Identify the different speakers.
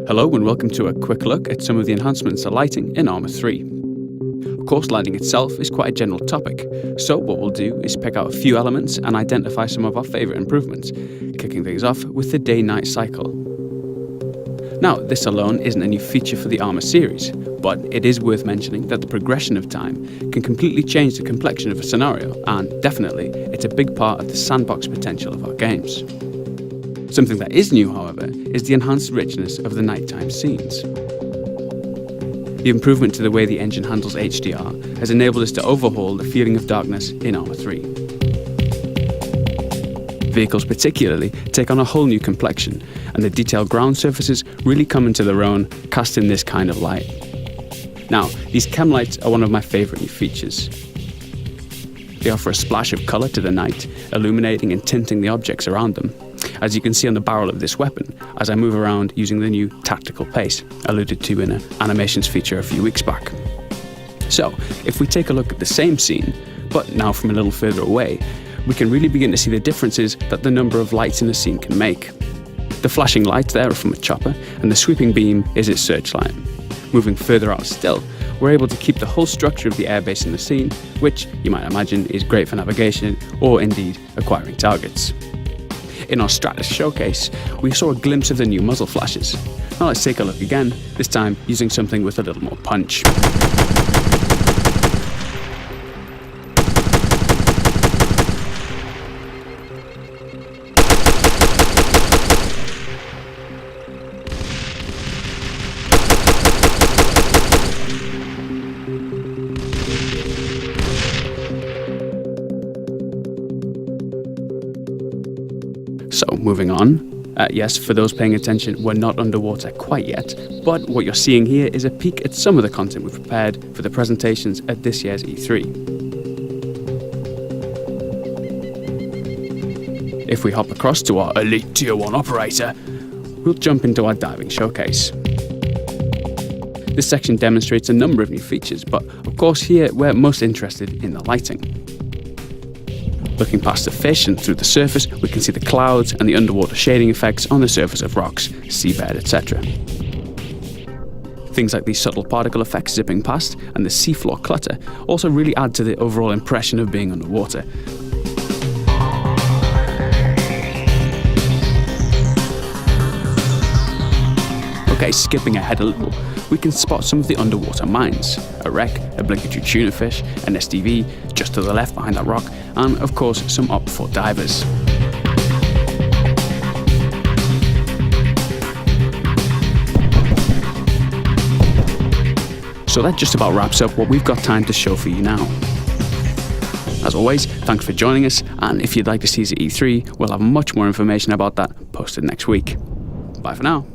Speaker 1: Hello and welcome to a quick look at some of the enhancements to lighting in ArmA III. Of course, lighting itself is quite a general topic, so what we'll do is pick out a few elements and identify some of our favourite improvements, kicking things off with the day-night cycle. Now, this alone isn't a new feature for the ArmA series, but it is worth mentioning that the progression of time can completely change the complexion of a scenario, and definitely, it's a big part of the sandbox potential of our games. Something that is new, however, is the enhanced richness of the nighttime scenes. The improvement to the way the engine handles HDR has enabled us to overhaul the feeling of darkness in ArmA III. Vehicles particularly take on a whole new complexion, and the detailed ground surfaces really come into their own, cast in this kind of light. Now, these chem lights are one of my favourite new features. They offer a splash of colour to the night, illuminating and tinting the objects around them, as you can see on the barrel of this weapon as I move around using the new tactical pace, alluded to in an animations feature a few weeks back. So, if we take a look at the same scene, but now from a little further away, we can really begin to see the differences that the number of lights in a scene can make. The flashing lights there are from a chopper, and the sweeping beam is its searchlight. Moving further out still, we're able to keep the whole structure of the airbase in the scene, which you might imagine is great for navigation or indeed acquiring targets. In our Stratus showcase, we saw a glimpse of the new muzzle flashes. Now let's take a look again, this time using something with a little more punch. So, moving on. Yes, for those paying attention, we're not underwater quite yet, but what you're seeing here is a peek at some of the content we've prepared for the presentations at this year's E3. If we hop across to our elite Tier 1 operator, we'll jump into our diving showcase. This section demonstrates a number of new features, but of course here we're most interested in the lighting. Looking past the fish and through the surface, we can see the clouds and the underwater shading effects on the surface of rocks, seabed, etc. Things like these subtle particle effects zipping past and the seafloor clutter also really add to the overall impression of being underwater. Okay, skipping ahead a little, we can spot some of the underwater mines, a wreck, a obligatory tuna fish, an SDV just to the left behind that rock, and of course some OP4 divers. So that just about wraps up what we've got time to show for you now. As always, thanks for joining us, and if you'd like to see us at E3, we'll have much more information about that posted next week. Bye for now.